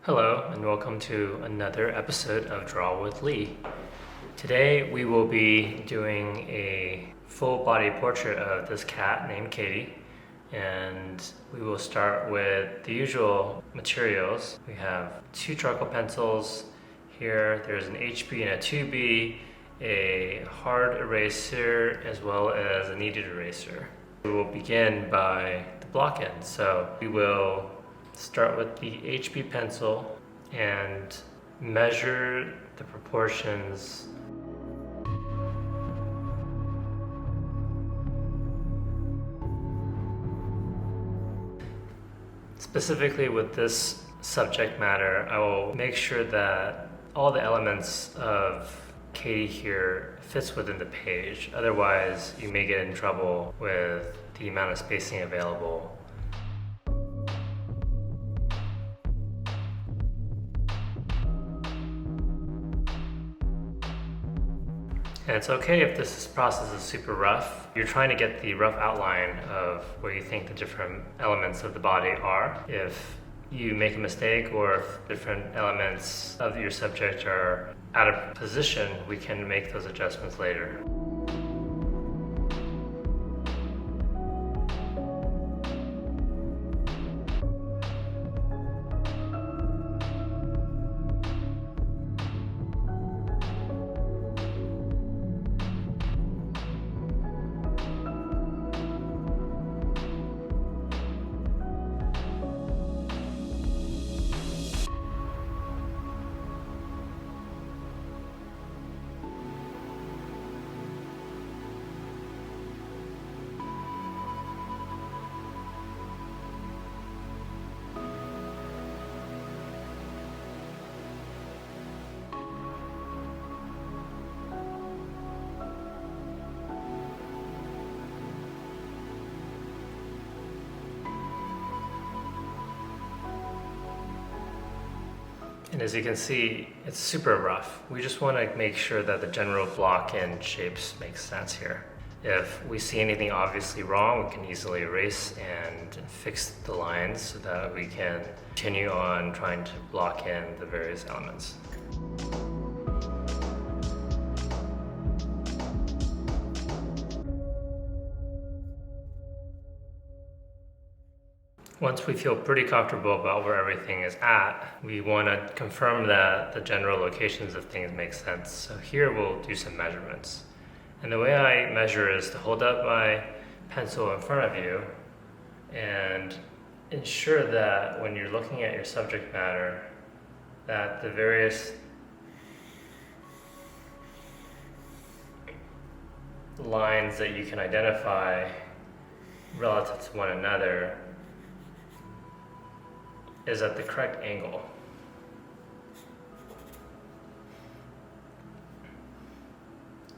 Hello and welcome to another episode of Draw with Lee. Today we will be doing a full body portrait of this cat named Katie, and we will start with the usual materials. We have two charcoal pencils here, there's an HB and a 2B, a hard eraser as well as a kneaded eraser. We will begin by the block end, so we will start with the HB pencil and measure the proportions specifically with this subject matter. I will make sure that all the elements of Katie here fits within the page. Otherwise, you may get in trouble with the amount of spacing available. And it's okay if this process is super rough. You're trying to get the rough outline of where you think the different elements of the body are. If you make a mistake or if different elements of your subject are out of position, we can make those adjustments later. And as you can see, it's super rough. We just want to make sure that the general block and shapes make sense here. If we see anything obviously wrong, we can easily erase and fix the lines so that we can continue on trying to block in the various elements. Once we feel pretty comfortable about where everything is at, we want to confirm that the general locations of things make sense. So here we'll do some measurements. And the way I measure is to hold up my pencil in front of you and ensure that when you're looking at your subject matter, that the various lines that you can identify relative to one another is at the correct angle.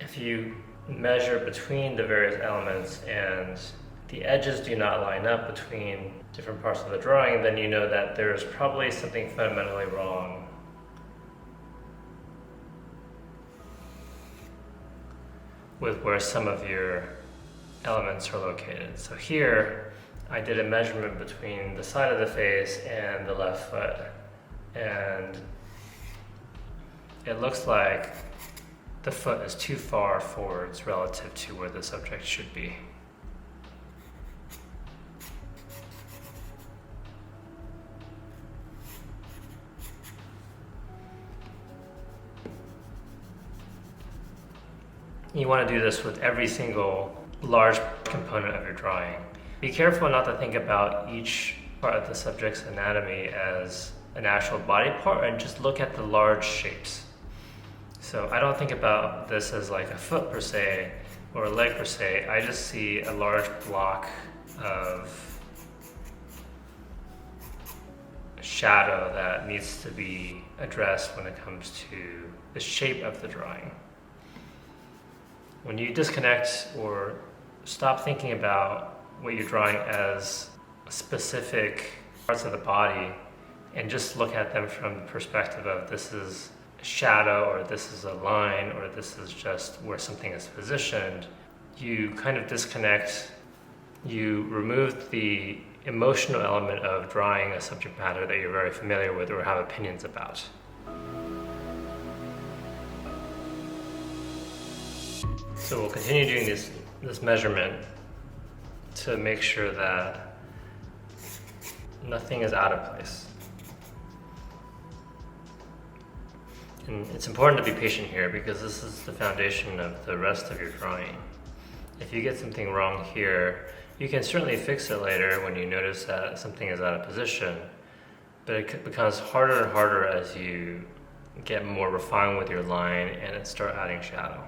If you measure between the various elements and the edges do not line up between different parts of the drawing, then you know that there's probably something fundamentally wrong with where some of your elements are located. So here, I did a measurement between the side of the face and the left foot, and it looks like the foot is too far forwards relative to where the subject should be. You want to do this with every single large component of your drawing. Be careful not to think about each part of the subject's anatomy as an actual body part and just look at the large shapes. So I don't think about this as like a foot per se or a leg per se. I just see a large block of shadow that needs to be addressed when it comes to the shape of the drawing. When you disconnect or stop thinking about what you're drawing as specific parts of the body and just look at them from the perspective of this is a shadow or this is a line or this is just where something is positioned, you kind of disconnect You removed the emotional element of drawing a subject matter that you're very familiar with or have opinions about. So we'll continue doing this measurement to make sure that nothing is out of place. And it's important to be patient here because this is the foundation of the rest of your drawing. If you get something wrong here, you can certainly fix it later when you notice that something is out of position, but it becomes harder and harder as you get more refined with your line and start adding shadow.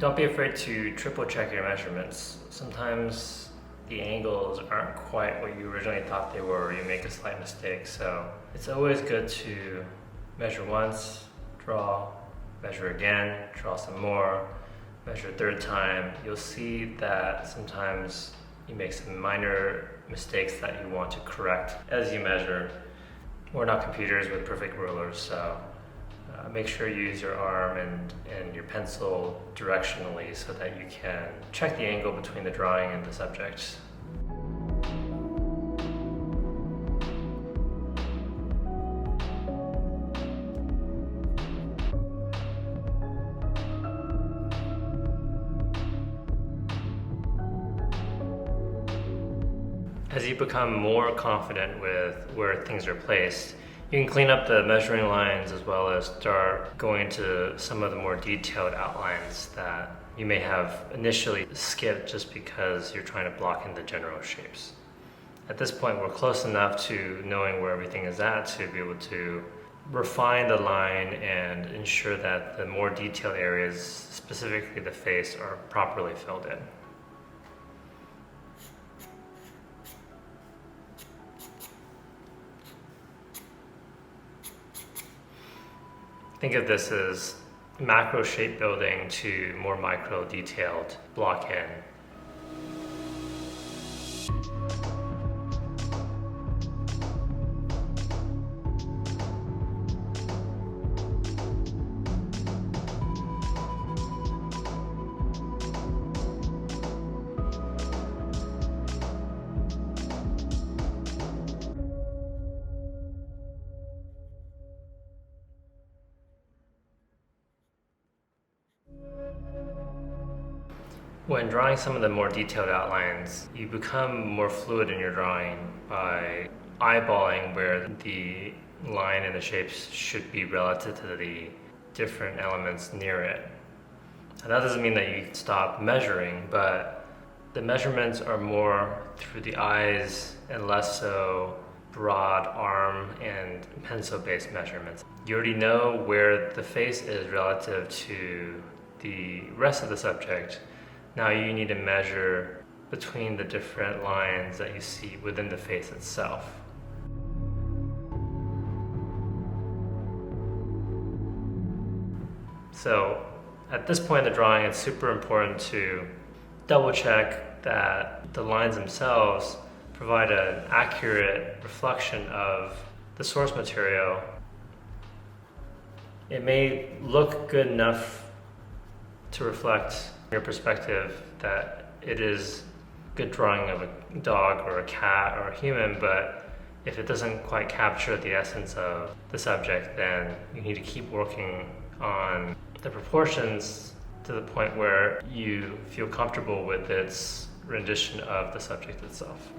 Don't be afraid to triple check your measurements. Sometimes the angles aren't quite what you originally thought they were, or you make a slight mistake. So it's always good to measure once, draw, measure again, draw some more, measure a third time. You'll see that sometimes you make some minor mistakes that you want to correct as you measure. We're not computers with perfect rulers, so make sure you use your arm and your pencil directionally so that you can check the angle between the drawing and the subject. As you become more confident with where things are placed, you can clean up the measuring lines as well as start going into some of the more detailed outlines that you may have initially skipped just because you're trying to block in the general shapes. At this point, we're close enough to knowing where everything is at to be able to refine the line and ensure that the more detailed areas, specifically the face, are properly filled in. Think of this as macro shape building to more micro detailed block in. When drawing some of the more detailed outlines, you become more fluid in your drawing by eyeballing where the line and the shapes should be relative to the different elements near it. And that doesn't mean that you stop measuring, but the measurements are more through the eyes and less so broad arm and pencil-based measurements. You already know where the face is relative to the rest of the subject. Now you need to measure between the different lines that you see within the face itself. So at this point in the drawing, it's super important to double check that the lines themselves provide an accurate reflection of the source material. It may look good enough to reflect your perspective that it is good drawing of a dog or a cat or a human, but if it doesn't quite capture the essence of the subject, then you need to keep working on the proportions to the point where you feel comfortable with its rendition of the subject itself.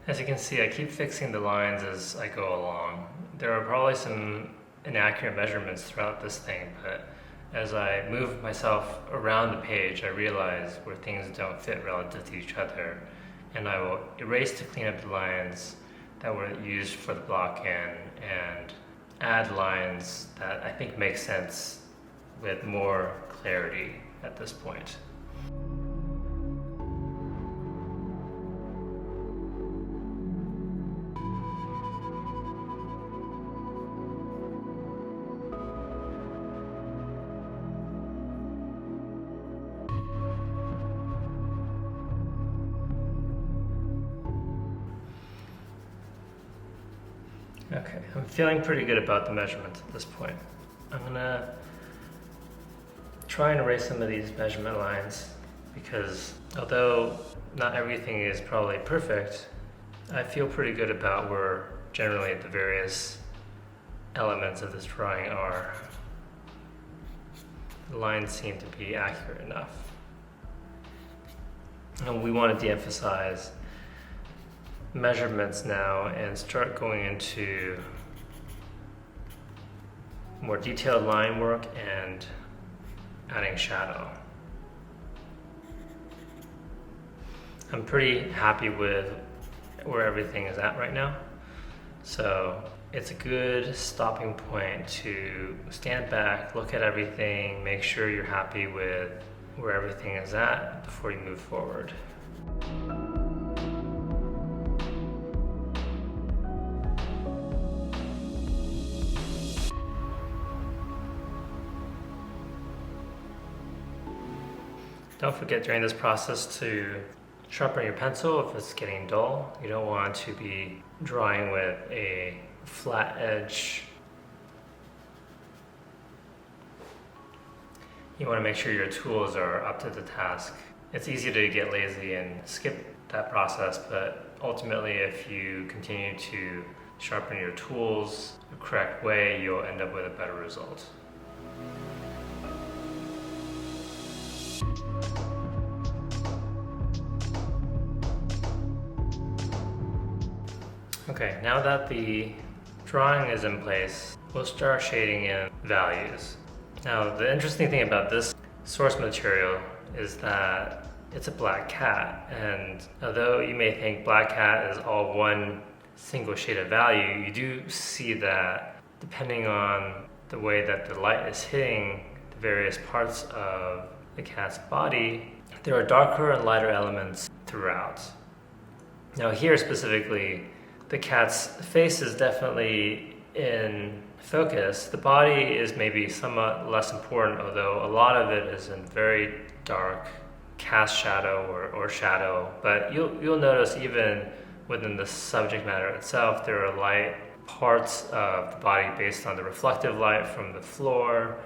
As you can see, I keep fixing the lines as I go along. There are probably some inaccurate measurements throughout this thing, but as I move myself around the page, I realize where things don't fit relative to each other, and I will erase to clean up the lines that were used for the block in and add lines that I think make sense with more clarity at this point. Okay, I'm feeling pretty good about the measurements at this point. I'm gonna try and erase some of these measurement lines because although not everything is probably perfect, I feel pretty good about where generally the various elements of this drawing are. The lines seem to be accurate enough. And we want to de-emphasize measurements now and start going into more detailed line work and adding shadow. I'm pretty happy with where everything is at right now, so it's a good stopping point to stand back, look at everything, make sure you're happy with where everything is at before you move forward. Don't forget during this process to sharpen your pencil if it's getting dull. You don't want to be drawing with a flat edge. You want to make sure your tools are up to the task. It's easy to get lazy and skip that process, but ultimately if you continue to sharpen your tools the correct way, you'll end up with a better result. Okay, now that the drawing is in place, we'll start shading in values. Now, the interesting thing about this source material is that it's a black cat, and although you may think black cat is all one single shade of value, you do see that depending on the way that the light is hitting the various parts of the cat's body, there are darker and lighter elements throughout. Now here specifically, the cat's face is definitely in focus. The body is maybe somewhat less important, although a lot of it is in very dark cast shadow or shadow. But you'll notice even within the subject matter itself, there are light parts of the body based on the reflective light from the floor,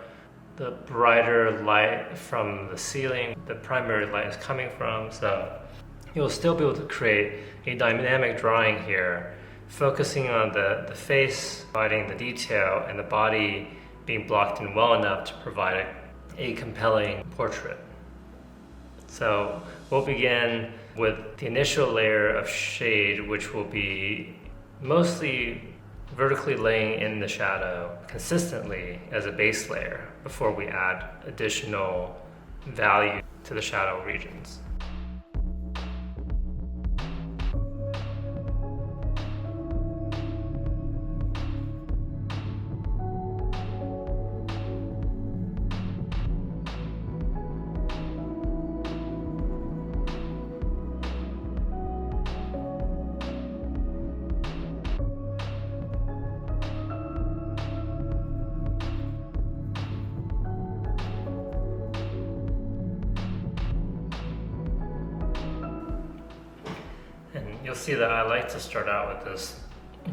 the brighter light from the ceiling, the primary light is coming from. So you'll still be able to create a dynamic drawing here, focusing on the face, providing the detail, and the body being blocked in well enough to provide a compelling portrait. So we'll begin with the initial layer of shade, which will be mostly vertically laying in the shadow consistently as a base layer before we add additional value to the shadow regions. You'll see that I like to start out with this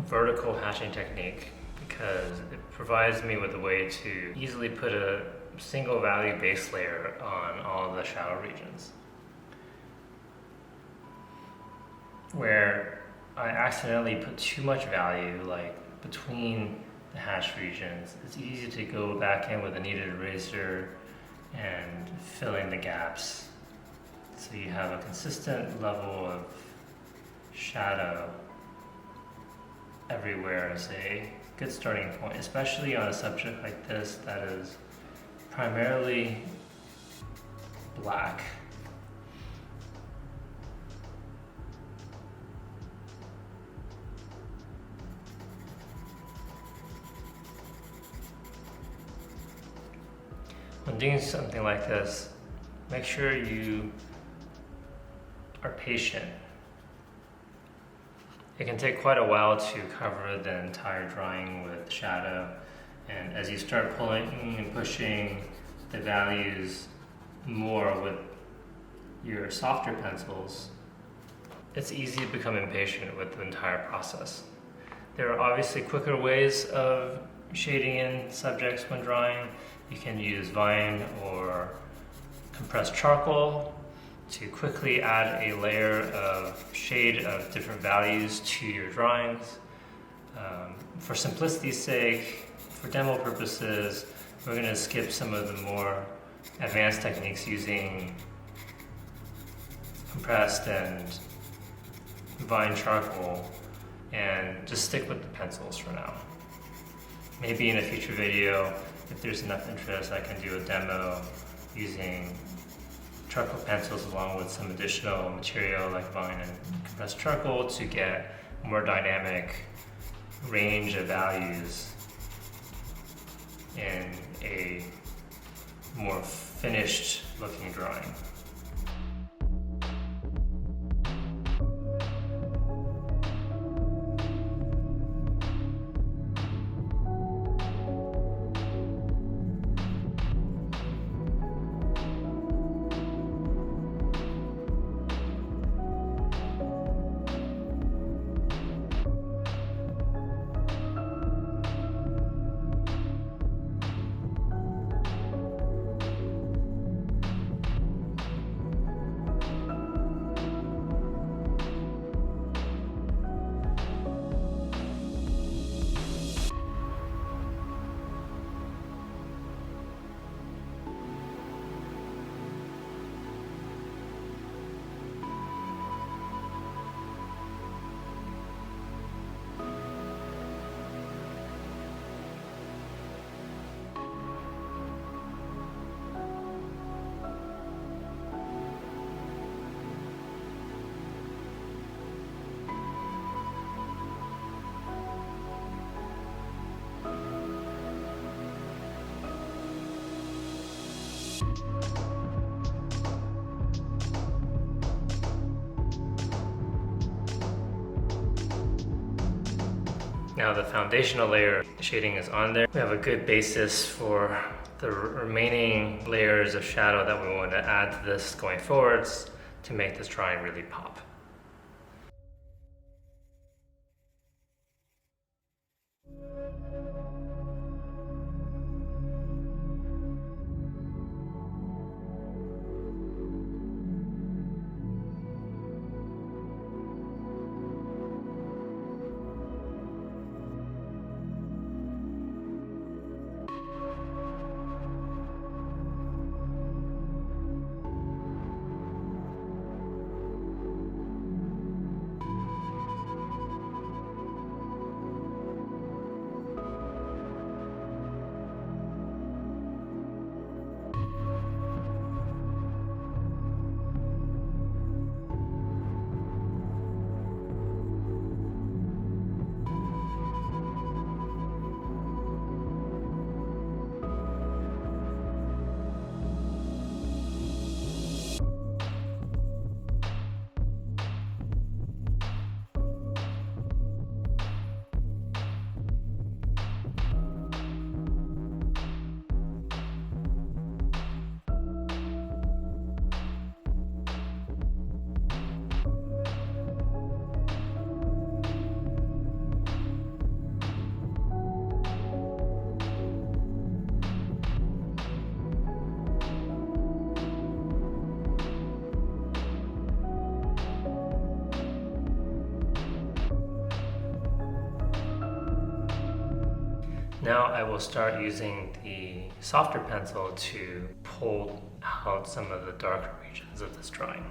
vertical hatching technique because it provides me with a way to easily put a single value base layer on all the shadow regions. Where I accidentally put too much value, like between the hash regions, it's easy to go back in with a kneaded eraser and fill in the gaps. So you have a consistent level of shadow everywhere is a good starting point, especially on a subject like this that is primarily black. When doing something like this, make sure you are patient. It can take quite a while to cover the entire drawing with shadow, and as you start pulling and pushing the values more with your softer pencils, it's easy to become impatient with the entire process. There are obviously quicker ways of shading in subjects when drawing. You can use Vine or compressed charcoal to quickly add a layer of shade of different values to your drawings. For simplicity's sake, for demo purposes, we're going to skip some of the more advanced techniques using compressed and Vine charcoal and just stick with the pencils for now. Maybe in a future video, if there's enough interest, I can do a demo using charcoal pencils along with some additional material like Vine and compressed charcoal to get more dynamic range of values in a more finished looking drawing. Now the foundational layer shading is on there. We have a good basis for the remaining layers of shadow that we want to add to this going forwards to make this drawing really pop. Now I will start using the softer pencil to pull out some of the darker regions of this drawing.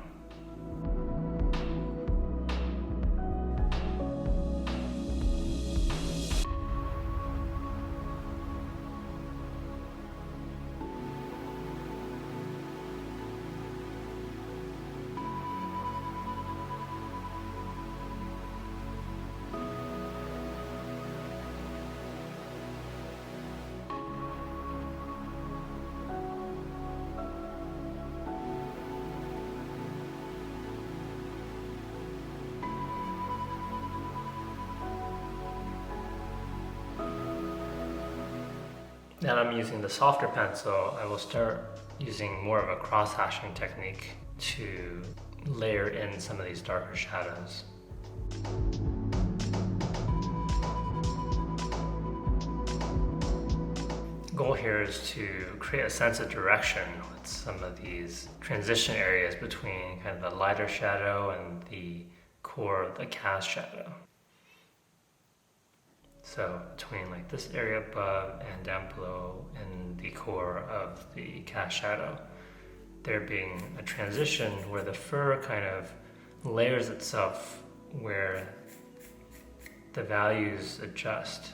Now that I'm using the softer pencil, I will start using more of a cross-hatching technique to layer in some of these darker shadows. The goal here is to create a sense of direction with some of these transition areas between kind of the lighter shadow and the core of the cast shadow. So between like this area above and down below in the core of the cast shadow, there being a transition where the fur kind of layers itself where the values adjust.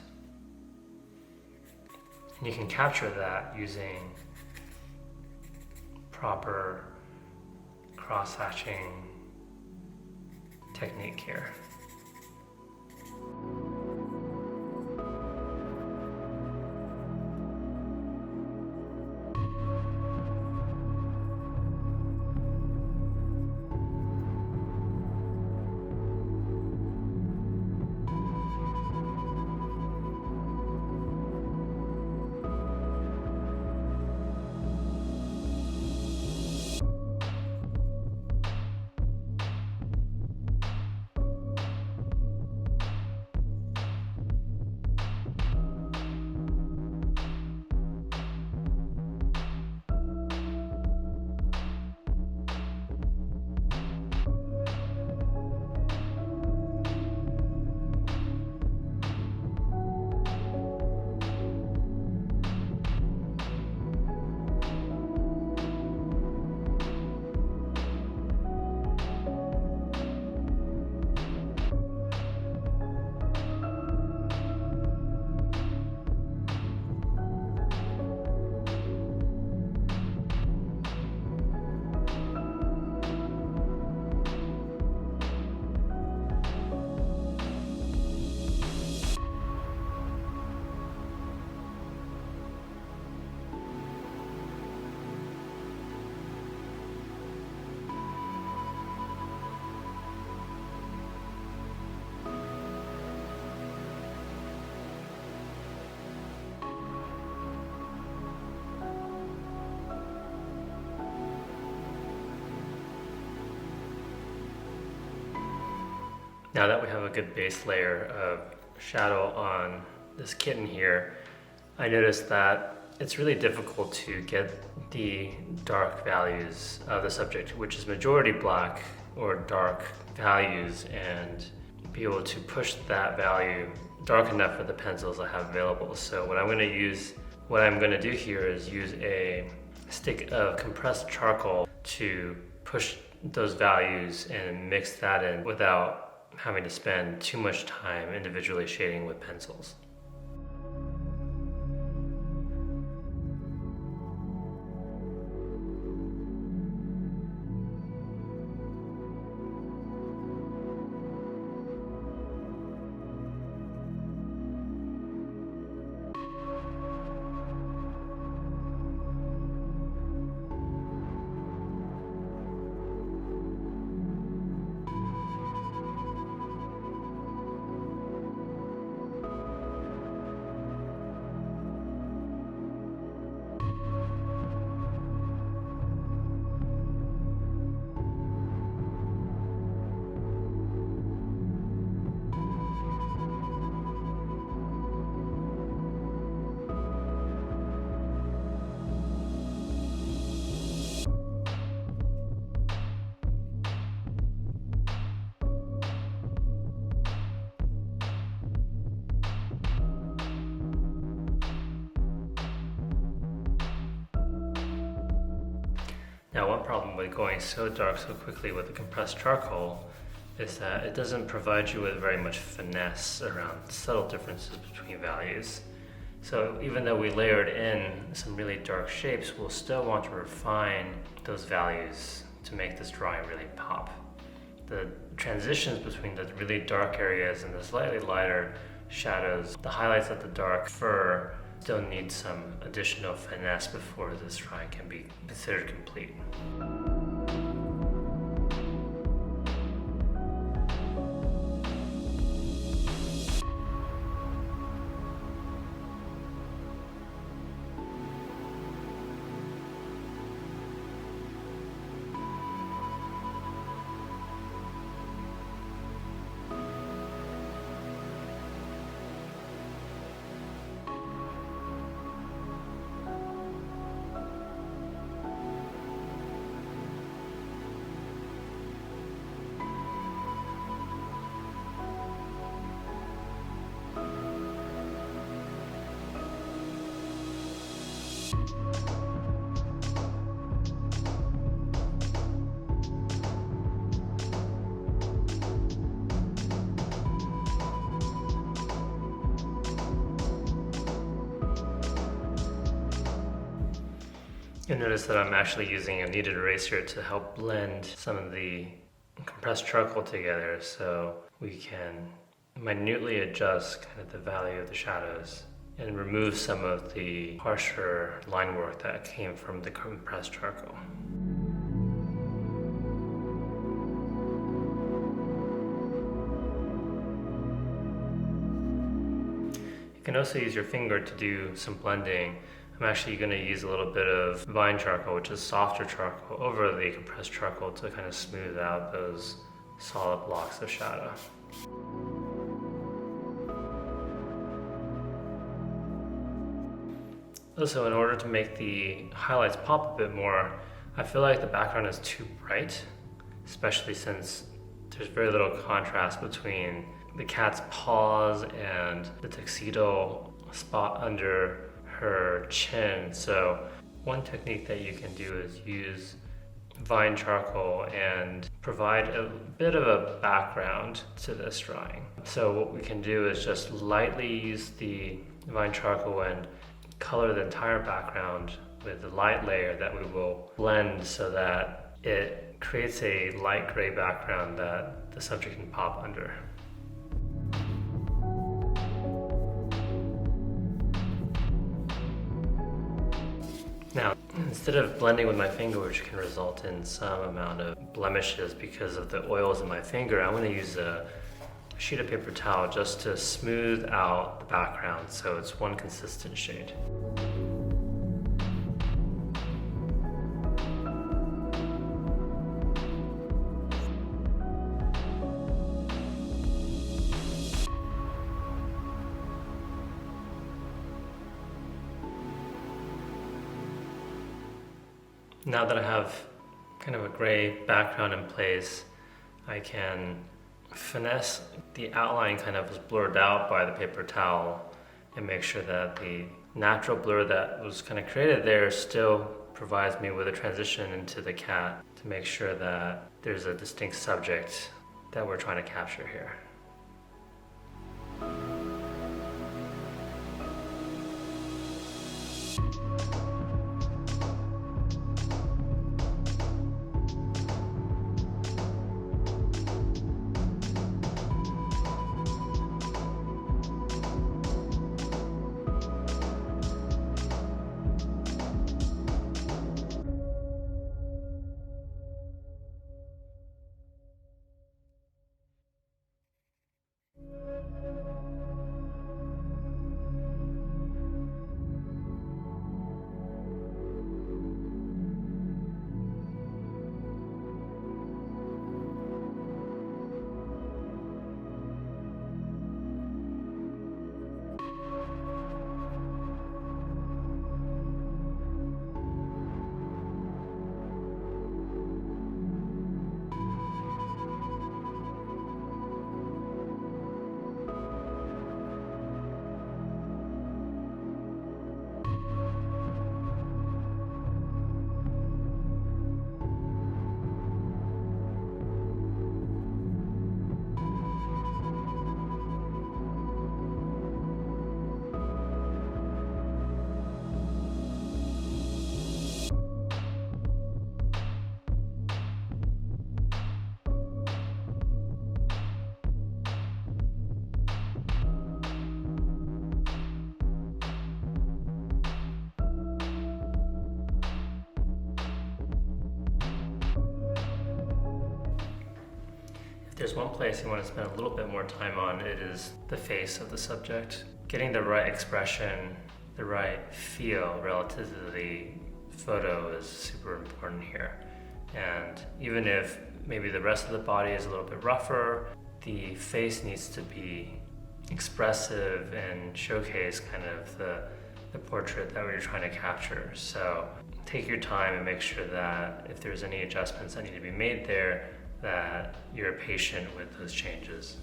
And you can capture that using proper cross-hatching technique here. Now that we have a good base layer of shadow on this kitten here, I noticed that it's really difficult to get the dark values of the subject, which is majority black or dark values, and be able to push that value dark enough with the pencils I have available. So what I'm going to do here is use a stick of compressed charcoal to push those values and mix that in without having to spend too much time individually shading with pencils. Now, one problem with going so dark so quickly with the compressed charcoal is that it doesn't provide you with very much finesse around subtle differences between values. So even though we layered in some really dark shapes, we'll still want to refine those values to make this drawing really pop. The transitions between the really dark areas and the slightly lighter shadows, the highlights of the dark fur, still need some additional finesse before this drawing can be considered complete. You'll notice that I'm actually using a kneaded eraser to help blend some of the compressed charcoal together so we can minutely adjust kind of the value of the shadows and remove some of the harsher line work that came from the compressed charcoal. You can also use your finger to do some blending. I'm actually going to use a little bit of vine charcoal, which is softer charcoal, over the compressed charcoal to kind of smooth out those solid blocks of shadow. Also, in order to make the highlights pop a bit more, I feel like the background is too bright, especially since there's very little contrast between the cat's paws and the tuxedo spot under her chin. So one technique that you can do is use vine charcoal and provide a bit of a background to this drawing. So what we can do is just lightly use the vine charcoal and color the entire background with a light layer that we will blend so that it creates a light gray background that the subject can pop under. Now, instead of blending with my finger, which can result in some amount of blemishes because of the oils in my finger, I'm going to use a sheet of paper towel just to smooth out the background so it's one consistent shade. Now that I have kind of a gray background in place, I can finesse the outline kind of was blurred out by the paper towel and make sure that the natural blur that was kind of created there still provides me with a transition into the cat to make sure that there's a distinct subject that we're trying to capture here. If there's one place you want to spend a little bit more time on, it is the face of the subject. Getting the right expression, the right feel relative to the photo is super important here. And even if maybe the rest of the body is a little bit rougher, the face needs to be expressive and showcase kind of the portrait that we're trying to capture. So take your time and make sure that if there's any adjustments that need to be made there, that you're patient with those changes.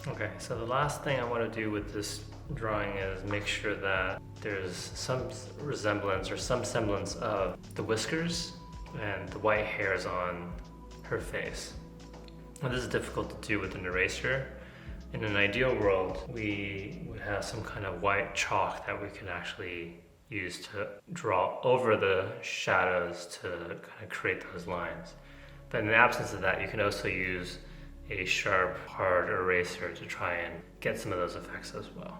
Okay, so the last thing I want to do with this drawing is make sure that there's some resemblance or some semblance of the whiskers and the white hairs on her face. Now, this is difficult to do with an eraser. In an ideal world, we would have some kind of white chalk that we can actually use to draw over the shadows to kind of create those lines. But in the absence of that, you can also use a sharp, hard eraser to try and get some of those effects as well.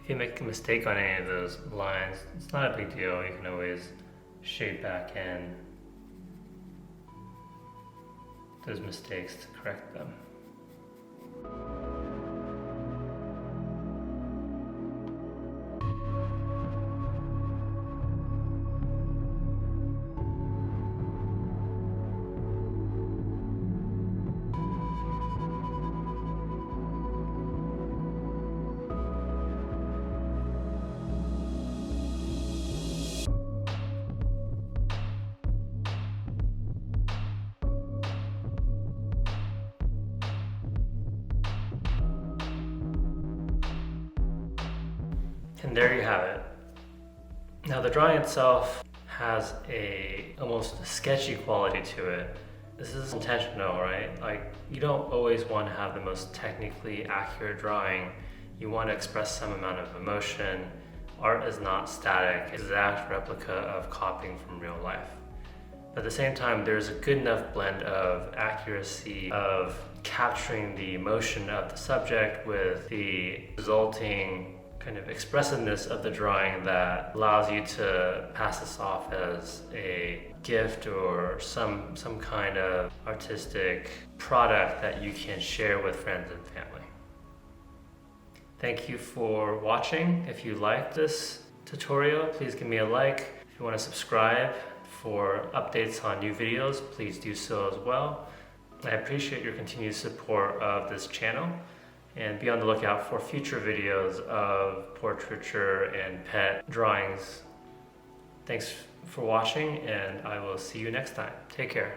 If you make a mistake on any of those lines, it's not a big deal. You can always shade back in those mistakes to correct them. And there you have it. Now the drawing itself has a almost sketchy quality to it. This is intentional, right? Like, you don't always want to have the most technically accurate drawing. You want to express some amount of emotion. Art is not static, it's an exact replica of copying from real life. But at the same time, there's a good enough blend of accuracy of capturing the emotion of the subject with the resulting kind of expressiveness of the drawing that allows you to pass this off as a gift or some kind of artistic product that you can share with friends and family. Thank you for watching. If you liked this tutorial, please give me a like. If you want to subscribe for updates on new videos, please do so as well. I appreciate your continued support of this channel. And be on the lookout for future videos of portraiture and pet drawings. Thanks for watching, and I will see you next time. Take care.